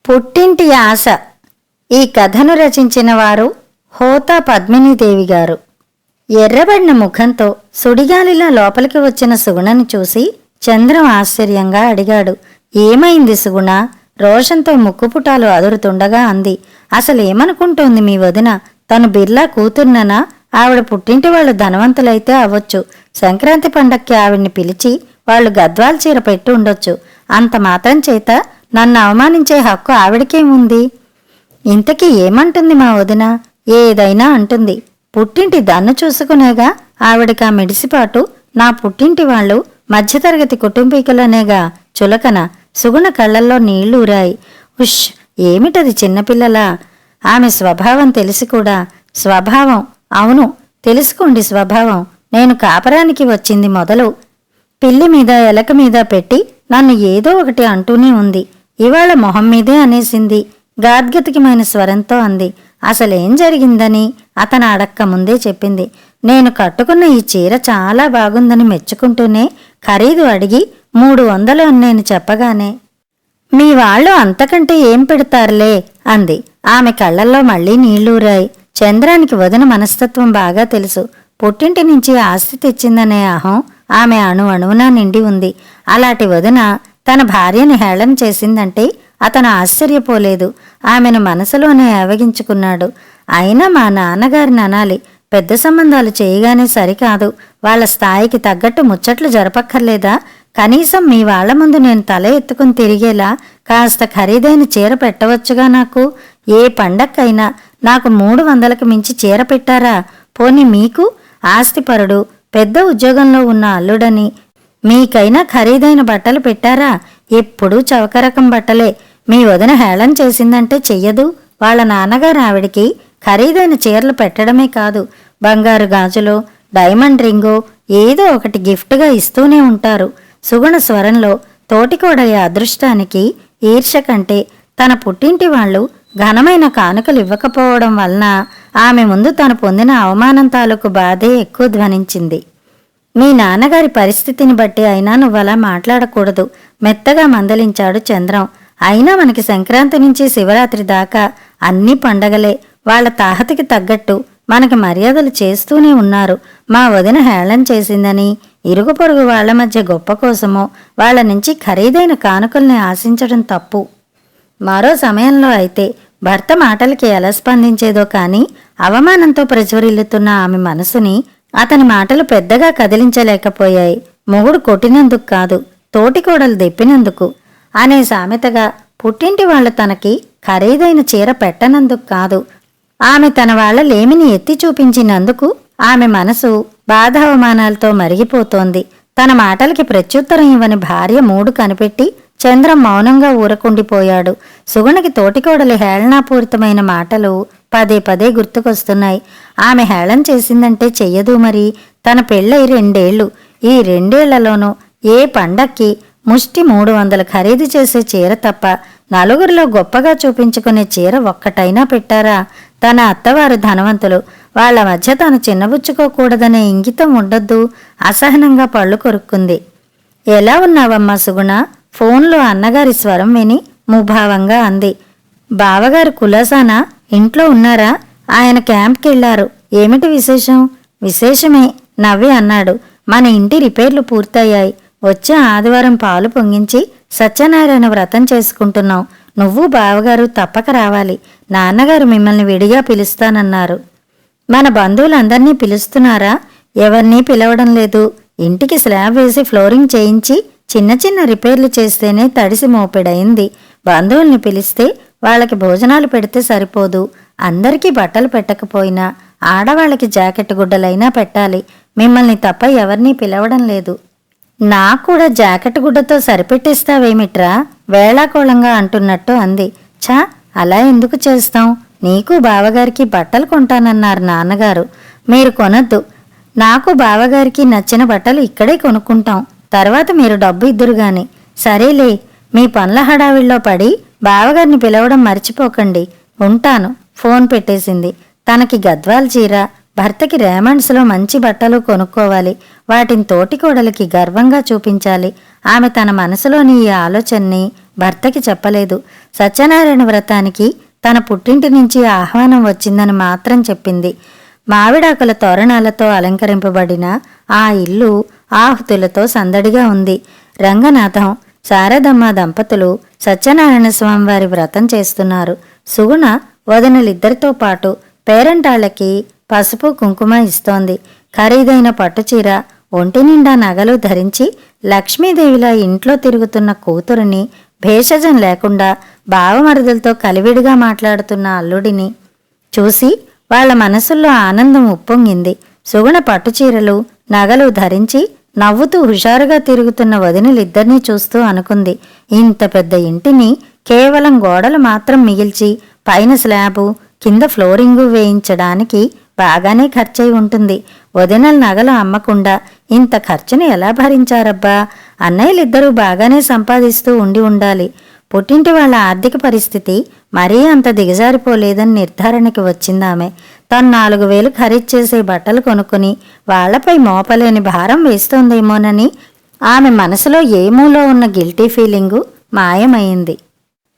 పుట్టింటి ఆశ. ఈ కథను రచించిన వారు హోతా పద్మినీదేవి గారు. ఎర్రబడిన ముఖంతో సుడిగాలిలా లోపలికి వచ్చిన సుగుణని చూసి చంద్రం ఆశ్చర్యంగా అడిగాడు. ఏమైంది సుగుణ? రోషంతో ముక్కుపుటాలు అదురుతుండగా అంది. అసలేమనుకుంటోంది మీ వదిన? తను బిర్లా కూతుర్ననా? ఆవిడ పుట్టింటి వాళ్ళు ధనవంతులైతే అవ్వచ్చు. సంక్రాంతి పండక్కి ఆవిడ్ని పిలిచి వాళ్ళు గద్వాల్ చీర పెట్టి ఉండొచ్చు. అంత మాత్రం చేత నన్ను అవమానించే హక్కు ఆవిడకేముంది? ఇంతకీ ఏమంటుంది మా వదిన? ఏదైనా అంటుంది. పుట్టింటి దన్ను చూసుకునేగా ఆవిడకా మిడిసిపాటు. నా పుట్టింటి వాళ్ళు మధ్యతరగతి కుటుంబీకులనేగా చులకన. సుగుణ కళ్లల్లో నీళ్లూరాయి. ఉష్, ఏమిటది చిన్నపిల్లలా? ఆమె స్వభావం తెలిసి కూడా. స్వభావం? అవును, తెలుసుకోండి స్వభావం. నేను కాపరానికి వచ్చింది మొదలు పిల్లి మీద ఎలక మీద పెట్టి నన్ను ఏదో ఒకటి అంటూనే ఉంది. ఇవాళ మొహం మీదే అనేసింది. గాద్గతికమైన స్వరంతో అంది. అసలేం జరిగిందని అతను అడక్క ముందే చెప్పింది. నేను కట్టుకున్న ఈ చీర చాలా బాగుందని మెచ్చుకుంటూనే ఖరీదు అడిగి 300 అని నేను చెప్పగానే, మీ వాళ్ళు అంతకంటే ఏం పెడతారులే అంది. ఆమె కళ్లల్లో మళ్లీ నీళ్లూరాయి. చంద్రానికి వదిన మనస్తత్వం బాగా తెలుసు. పుట్టింటి నుంచి ఆస్తి తెచ్చిందనే అహం ఆమె అణువణువునా నిండి ఉంది. అలాంటి వదిన తన భార్యను హేళన చేసిందంటే అతను ఆశ్చర్యపోలేదు. ఆమెను మనసులోనే ఆవగించుకున్నాడు. అయినా మా నాన్నగారిని అనాలి. పెద్ద సంబంధాలు చేయగానే సరికాదు, వాళ్ళ స్థాయికి తగ్గట్టు ముచ్చట్లు జరపక్కర్లేదా? కనీసం మీ వాళ్ల ముందు నేను తల ఎత్తుకుని తిరిగేలా కాస్త ఖరీదైన చీర పెట్టవచ్చుగా నాకు. ఏ పండక్కైనా నాకు 300కి మించి చీర పెట్టారా? పోనీ మీకు ఆస్తిపరుడు, పెద్ద ఉద్యోగంలో ఉన్న అల్లుడని మీకైనా ఖరీదైన బట్టలు పెట్టారా? ఎప్పుడూ చవకరకం బట్టలే. మీ వదిన హేళన చేసిందంటే చెయ్యదు. వాళ్ళ నాన్నగారు ఆవిడికి ఖరీదైన చీరలు పెట్టడమే కాదు, బంగారు గాజులో డైమండ్ రింగో ఏదో ఒకటి గిఫ్ట్గా ఇస్తూనే ఉంటారు. సుగుణ స్వరంలో తోటికోడలి అదృష్టానికి ఈర్ష్య కంటే తన పుట్టింటి వాళ్ళు ఘనమైన కానుకలు ఇవ్వకపోవడం వలన ఆమె ముందు తను పొందిన అవమానం తాలూకు బాధే ఎక్కువ ధ్వనించింది. మీ నాన్నగారి పరిస్థితిని బట్టి అయినా నువ్వలా మాట్లాడకూడదు, మెత్తగా మందలించాడు చంద్రం. అయినా మనకి సంక్రాంతి నుంచి శివరాత్రి దాకా అన్ని పండగలే. వాళ్ల తాహతకి తగ్గట్టు మనకి మర్యాదలు చేస్తూనే ఉన్నారు. మా వదిన హేళన చేసిందని ఇరుగు పొరుగు వాళ్ల మధ్య గొప్ప కోసమో వాళ్ల నుంచి ఖరీదైన కానుకల్ని ఆశించడం తప్పు. మరో సమయంలో అయితే భర్త మాటలకి ఎలా స్పందించేదో కానీ అవమానంతో ప్రజ్వరిల్లుతున్న ఆమె మనసుని అతని మాటలు పెద్దగా కదిలించలేకపోయాయి. మొగుడు కొట్టినందుకు కాదు, తోటికోడలు దెప్పినందుకు అనే సామెతగా పుట్టింటి వాళ్ళు తనకి ఖరీదైన చీర పెట్టనందుకు కాదు, ఆమె తన వాళ్ల లేమిని ఎత్తి చూపించినందుకు ఆమె మనసు బాధావమానాలతో మరిగిపోతోంది. తన మాటలకి ప్రత్యుత్తరం ఇవ్వని భార్య మూడు కనిపెట్టి చంద్రం మౌనంగా ఊరకుండిపోయాడు. సుగుణకి తోటికోడలి హేళనాపూరితమైన మాటలు పదే పదే గుర్తుకొస్తున్నాయి. ఆమె హేళన చేసిందంటే చెయ్యదు మరి. తన పెళ్ళై 2 ఏళ్లు. ఈ 2 ఏళ్లలోనూ ఏ పండక్కి ముష్టి 300 ఖరీదు చేసే చీర తప్ప నలుగురిలో గొప్పగా చూపించుకునే చీర ఒక్కటైనా పెట్టారా? తన అత్తవారు ధనవంతులు, వాళ్ల మధ్య తను చిన్నబుచ్చుకోకూడదనే ఇంగితం ఉండొద్దు. అసహనంగా పళ్ళు కొరుక్కుంది. ఎలా ఉన్నావమ్మా సుగుణ? ఫోన్లో అన్నగారి స్వరం విని ముభావంగా అంది. బావగారు కులాసానా? ఇంట్లో ఉన్నారా? ఆయన క్యాంప్కెళ్లారు. ఏమిటి విశేషం? విశేషమే నవ్వి అన్నాడు. మన ఇంటి రిపేర్లు పూర్తయ్యాయి. వచ్చే ఆదివారం పాలు పొంగించి సత్యనారాయణ వ్రతం చేసుకుంటున్నాం. నువ్వు బావగారు తప్పక రావాలి. నాన్నగారు మిమ్మల్ని విడిగా పిలుస్తానన్నారు. మన బంధువులందర్నీ పిలుస్తున్నారా? ఎవరినీ పిలవడం లేదు. ఇంటికి స్లాబ్ వేసి ఫ్లోరింగ్ చేయించి చిన్న చిన్న రిపేర్లు చేస్తేనే తడిసి మోపెడయింది. బంధువుల్ని పిలిస్తే వాళ్ళకి భోజనాలు పెడితే సరిపోదు. అందరికీ బట్టలు పెట్టకపోయినా ఆడవాళ్ళకి జాకెట్ గుడ్డలైనా పెట్టాలి. మిమ్మల్ని తప్ప ఎవరినీ పిలవడం లేదు. నాకూడా జాకెట్ గుడ్డతో సరిపెట్టేస్తావేమిట్రా? వేళాకోళంగా అంటున్నట్టు అంది. ఛా, అలా ఎందుకు చేస్తాం? నీకు బావగారికి బట్టలు కొంటానన్నారు నాన్నగారు. మీరు కొనొద్దు. నాకు బావగారికి నచ్చిన బట్టలు ఇక్కడే కొనుక్కుంటాం. తర్వాత మీరు డబ్బు ఇద్దురుగాని. సరేలే, మీ పనుల హడావిడిలో పడి బావగారిని పిలవడం మర్చిపోకండి. ఉంటాను. ఫోన్ పెట్టేసింది. తనకి గద్వాల్ చీర, భర్తకి రేమండ్స్లో మంచి బట్టలు కొనుక్కోవాలి. వాటిని తోటికోడలికి గర్వంగా చూపించాలి. ఆమె తన మనసులోని ఈ ఆలోచనని భర్తకి చెప్పలేదు. సత్యనారాయణ వ్రతానికి తన పుట్టింటి నుంచి ఆహ్వానం వచ్చిందని మాత్రం చెప్పింది. మావిడాకుల తోరణాలతో అలంకరింపబడిన ఆ ఇల్లు ఆహుతులతో సందడిగా ఉంది. రంగనాథం, శారదమ్మ దంపతులు సత్యనారాయణ స్వామివారి వ్రతం చేస్తున్నారు. సుగుణ వదినలిద్దరితో పాటు పేరంటాళ్ళకి పసుపు కుంకుమ ఇస్తోంది. ఖరీదైన పట్టుచీర, ఒంటి నిండా నగలు ధరించి లక్ష్మీదేవిలా ఇంట్లో తిరుగుతున్న కూతురుని భేషజం లేకుండా బావమరుదులతో కలివిడిగా మాట్లాడుతున్న అల్లుడిని చూసి వాళ్ల మనసుల్లో ఆనందం ఉప్పొంగింది. సుగుణ పట్టుచీరలు, నగలు ధరించి నవ్వుతూ హుషారుగా తిరుగుతున్న వదినలిద్దరినీ చూస్తూ అనుకుంది, ఇంత పెద్ద ఇంటిని కేవలం గోడలు మాత్రం మిగిల్చి పైన స్లాబు, కింద ఫ్లోరింగు వేయించడానికి బాగానే ఖర్చయి ఉంటుంది. వదినల నగలు అమ్మకుండా ఇంత ఖర్చుని ఎలా భరించారబ్బా? అన్నయ్యలిద్దరూ బాగానే సంపాదిస్తూ ఉండాలి. పుట్టింటి వాళ్ల ఆర్థిక పరిస్థితి మరీ అంత దిగజారిపోలేదని నిర్ధారణకి వచ్చిందామె. తను 4,000 ఖరీదు చేసే బట్టలు కొనుక్కుని వాళ్లపై మోపలేని భారం వేస్తోందేమోనని ఆమె మనసులో ఏమూలో ఉన్న గిల్టీ ఫీలింగు మాయమైంది.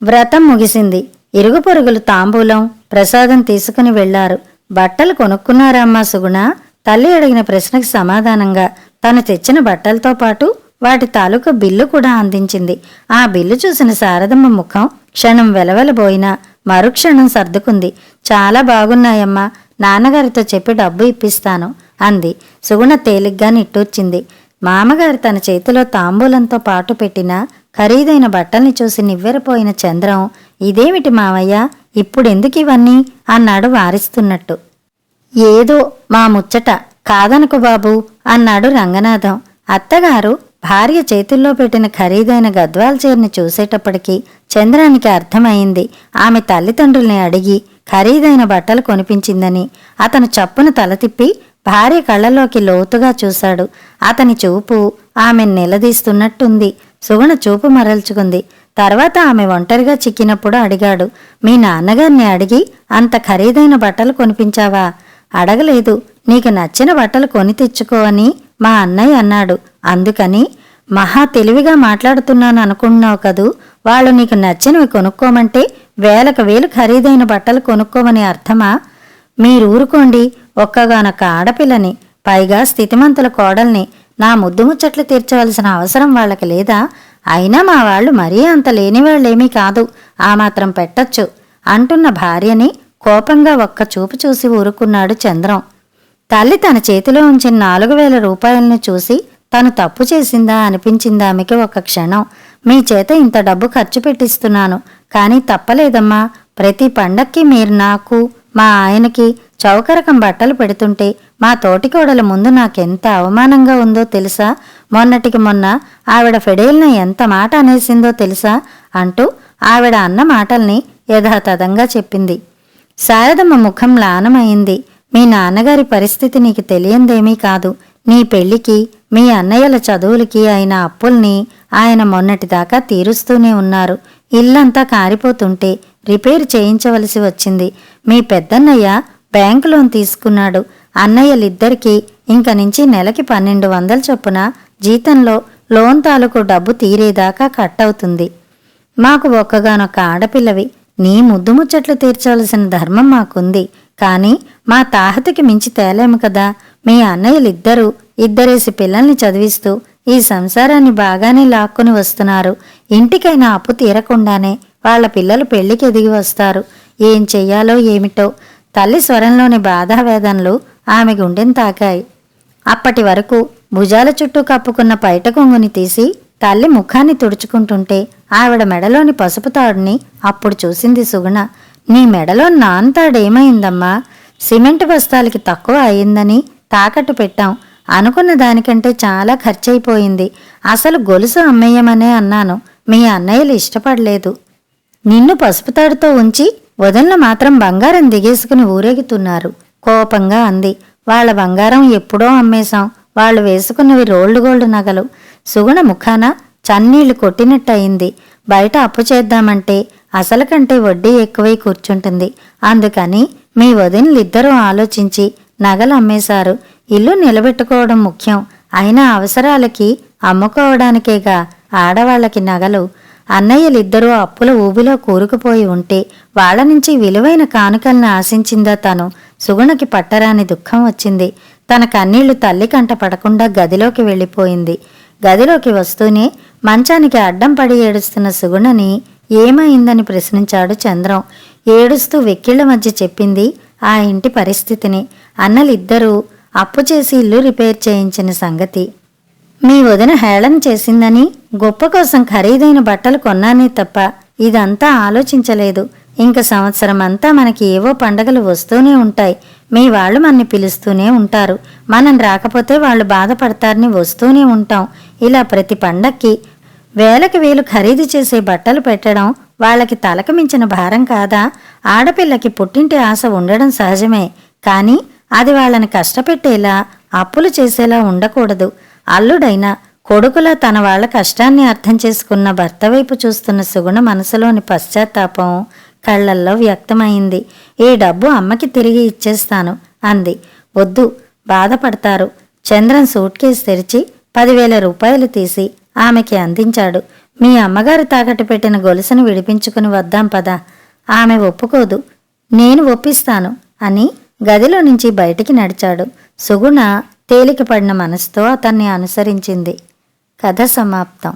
వ్రతం ముగిసింది. ఇరుగు పొరుగులు తాంబూలం, ప్రసాదం తీసుకుని వెళ్లారు. బట్టలు కొనుక్కున్నారమ్మా సుగుణ? తల్లి అడిగిన ప్రశ్నకు సమాధానంగా తను తెచ్చిన బట్టలతో పాటు వాటి తాలూకు బిల్లు కూడా అందించింది. ఆ బిల్లు చూసిన శారదమ్మ ముఖం క్షణం వెలవెలబోయినా మరుక్షణం సర్దుకుంది. చాలా బాగున్నాయమ్మా, నాన్నగారితో చెప్పి డబ్బు ఇప్పిస్తాను అంది. సుగుణ తేలిగ్గా నిట్టూర్చింది. మామగారు తన చేతిలో తాంబూలంతో పాటు పెట్టిన ఖరీదైన బట్టల్ని చూసి నివ్వెరపోయిన చంద్రం, ఇదేమిటి మావయ్య, ఇప్పుడెందుకు ఇవన్నీ అన్నాడు వారిస్తున్నట్టు. ఏదో మా ముచ్చట, కాదనకు బాబు అన్నాడు రంగనాథం. అత్తగారు భార్య చేతుల్లో పెట్టిన ఖరీదైన గద్వాల్ చీరని చూసేటప్పటికీ చంద్రానికి అర్థమైంది ఆమె తల్లిదండ్రుల్ని అడిగి ఖరీదైన బట్టలు కొనిపించిందని. అతను చప్పున తల తిప్పి భార్య కళ్ళలోకి లోతుగా చూశాడు. అతని చూపు ఆమెను నిలదీస్తున్నట్టుంది. సుగుణ చూపు మరల్చుకుంది. తర్వాత ఆమె ఒంటరిగా చిక్కినప్పుడు అడిగాడు, మీ నాన్నగారిని అడిగి అంత ఖరీదైన బట్టలు కొనిపించావా? అడగలేదు, నీకు నచ్చిన బట్టలు కొని తెచ్చుకో అని మా అన్నయ్య అన్నాడు. అందుకని మహా తెలివిగా మాట్లాడుతున్నాను అనుకుంటున్నావు కదూ. వాళ్ళు నీకు నచ్చినవి కొనుక్కోమంటే వేలకు వేలు ఖరీదైన బట్టలు కొనుక్కోమని అర్థమా? మీరూరుకోండి, ఒక్కగానొక్క ఆడపిల్లని, పైగా స్థితిమంతుల కోడల్ని, నా ముద్దు ముచ్చట్లు తీర్చవలసిన అవసరం వాళ్ళకి లేదా? అయినా మా వాళ్ళు మరీ అంత లేనివాళ్లేమీ కాదు, ఆ మాత్రం పెట్టొచ్చు అంటున్న భార్యని కోపంగా ఒక్క చూపు చూసి ఊరుకున్నాడు చంద్రం. తల్లి తన చేతిలో ఉంచిన 4,000 రూపాయలను చూసి తను తప్పు చేసిందా అనిపించిందామెకి ఒక క్షణం. మీ చేత ఇంత డబ్బు ఖర్చు పెట్టిస్తున్నాను, కానీ తప్పలేదమ్మా. ప్రతి పండక్కి మీరు నాకు, మా ఆయనకి చౌకరకం బట్టలు పెడుతుంటే మా తోటికోడల ముందు నాకెంత అవమానంగా ఉందో తెలుసా? మొన్నటికి మొన్న ఆవిడ ఫెడేల్న ఎంత మాట అనేసిందో తెలుసా అంటూ ఆవిడ అన్న మాటల్ని యథాతథంగా చెప్పింది. శారదమ్మ ముఖం లానమైంది. మీ నాన్నగారి పరిస్థితి నీకు తెలియందేమీ కాదు. నీ పెళ్లికి, మీ అన్నయ్యల చదువులకి అయిన అప్పుల్ని ఆయన మొన్నటిదాకా తీరుస్తూనే ఉన్నారు. ఇల్లంతా కారిపోతుంటే రిపేర్ చేయించవలసి వచ్చింది. మీ పెద్దన్నయ్య బ్యాంకు లోన్ తీసుకున్నాడు. అన్నయ్యలిద్దరికీ ఇంక నుంచి నెలకి 1,200 చొప్పున జీతంలో లోన్ తాలూకు డబ్బు తీరేదాకా కట్ అవుతుంది. మాకు ఒక్కగానొక్క ఆడపిల్లవి, నీ ముద్దు ముచ్చట్లు తీర్చవలసిన ధర్మం మాకుంది. కానీ మా తాహతకి మించి తేలేము కదా. మీ అన్నయ్యలిద్దరూ ఇద్దరేసి పిల్లల్ని చదివిస్తూ ఈ సంసారాన్ని బాగానే లాక్కుని వస్తున్నారు. ఇంటికైనా అప్పు తీరకుండానే వాళ్ల పిల్లలు పెళ్లికి ఎదిగి వస్తారు. ఏం చెయ్యాలో ఏమిటో. తల్లి స్వరంలోని బాధావేదనలు ఆమె గుండెని తాకాయి. అప్పటి వరకు భుజాల చుట్టూ కప్పుకున్న పైట కొంగుని తీసి తల్లి ముఖాన్ని తుడుచుకుంటుంటే ఆవిడ మెడలోని పసుపు తాడుని అప్పుడు చూసింది సుగుణ. నీ మెడలో నాన్తాడేమైందమ్మా? సిమెంట్ బస్తాలకి తక్కువ అయిందని తాకట్టు పెట్టాం. అనుకున్న దానికంటే చాలా ఖర్చయిపోయింది. అసలు గొలుసు అమ్మేయమనే అన్నాను. మీ అన్నయ్యలు ఇష్టపడలేదు. నిన్ను పసుపుతాడుతో ఉంచి వదిన మాత్రం బంగారం దిగేసుకుని ఊరేగుతున్నారు కోపంగా అంది. వాళ్ల బంగారం ఎప్పుడో అమ్మేశాం. వాళ్ళు వేసుకున్నవి రోల్డ్ గోల్డ్ నగలు. సుగుణ ముఖాన చన్నీళ్లు కొట్టినట్టయింది. బయట అప్పు చేద్దామంటే అసలు కంటే వడ్డీ ఎక్కువై కూర్చుంటుంది. అందుకని మీ వదినలిద్దరూ ఆలోచించి నగలు అమ్మేశారు. ఇల్లు నిలబెట్టుకోవడం ముఖ్యం. అయినా అవసరాలకి అమ్ముకోవడానికేగా ఆడవాళ్లకి నగలు. అన్నయ్యలిద్దరూ అప్పుల ఊబిలో కూరుకుపోయి ఉంటే వాళ్ల నుంచి విలువైన కానుకల్ని ఆశించిందా తను? సుగుణకి పట్టరాని దుఃఖం వచ్చింది. తన కన్నీళ్లు తల్లి కంట పడకుండా గదిలోకి వెళ్ళిపోయింది. గదిలోకి వస్తూనే మంచానికి అడ్డం పడి ఏడుస్తున్న సుగుణని ఏమైందని ప్రశ్నించాడు చంద్రం. ఏడుస్తూ వెక్కిళ్ల మధ్య చెప్పింది ఆ ఇంటి పరిస్థితిని, అన్నలిద్దరూ అప్పు చేసి ఇల్లు రిపేర్ చేయించిన సంగతి. మీ వదిన హేళన చేసిందని గొప్ప కోసం ఖరీదైన బట్టలు కొన్నానే తప్ప ఇదంతా ఆలోచించలేదు. ఇంక సంవత్సరం అంతా మనకి ఏవో పండగలు వస్తూనే ఉంటాయి. మీ వాళ్ళు మన్ని పిలుస్తూనే ఉంటారు. మనం రాకపోతే వాళ్ళు బాధపడతారని వస్తూనే ఉంటాం. ఇలా ప్రతి పండక్కి వేలకు వేలు ఖరీదు చేసే బట్టలు పెట్టడం వాళ్ళకి తలకు మించిన భారం కాదా? ఆడపిల్లకి పుట్టింటి ఆశ ఉండడం సహజమే, కానీ అది వాళ్ళని కష్టపెట్టేలా అప్పులు చేసేలా ఉండకూడదు. అల్లుడైనా కొడుకులా తన వాళ్ల కష్టాన్ని అర్థం చేసుకున్న భర్త వైపు చూస్తున్న సుగుణ మనసులోని పశ్చాత్తాపం కళ్లల్లో వ్యక్తమైంది. ఈ డబ్బు అమ్మకి తిరిగి ఇచ్చేస్తాను అంది. వద్దు, బాధపడతారు. చంద్రన్ సూట్ కేసు తెరిచి 10,000 రూపాయలు తీసి ఆమెకి అందించాడు. మీ అమ్మగారు తాకట్టు పెట్టిన గొలుసును విడిపించుకుని వద్దాం పద. ఆమె ఒప్పుకోదు, నేను ఒప్పిస్తాను అని గదిలో నుంచి బయటికి నడిచాడు. సుగుణ తేలికపడిన మనసుతో అతన్ని అనుసరించింది. కథ సమాప్తం.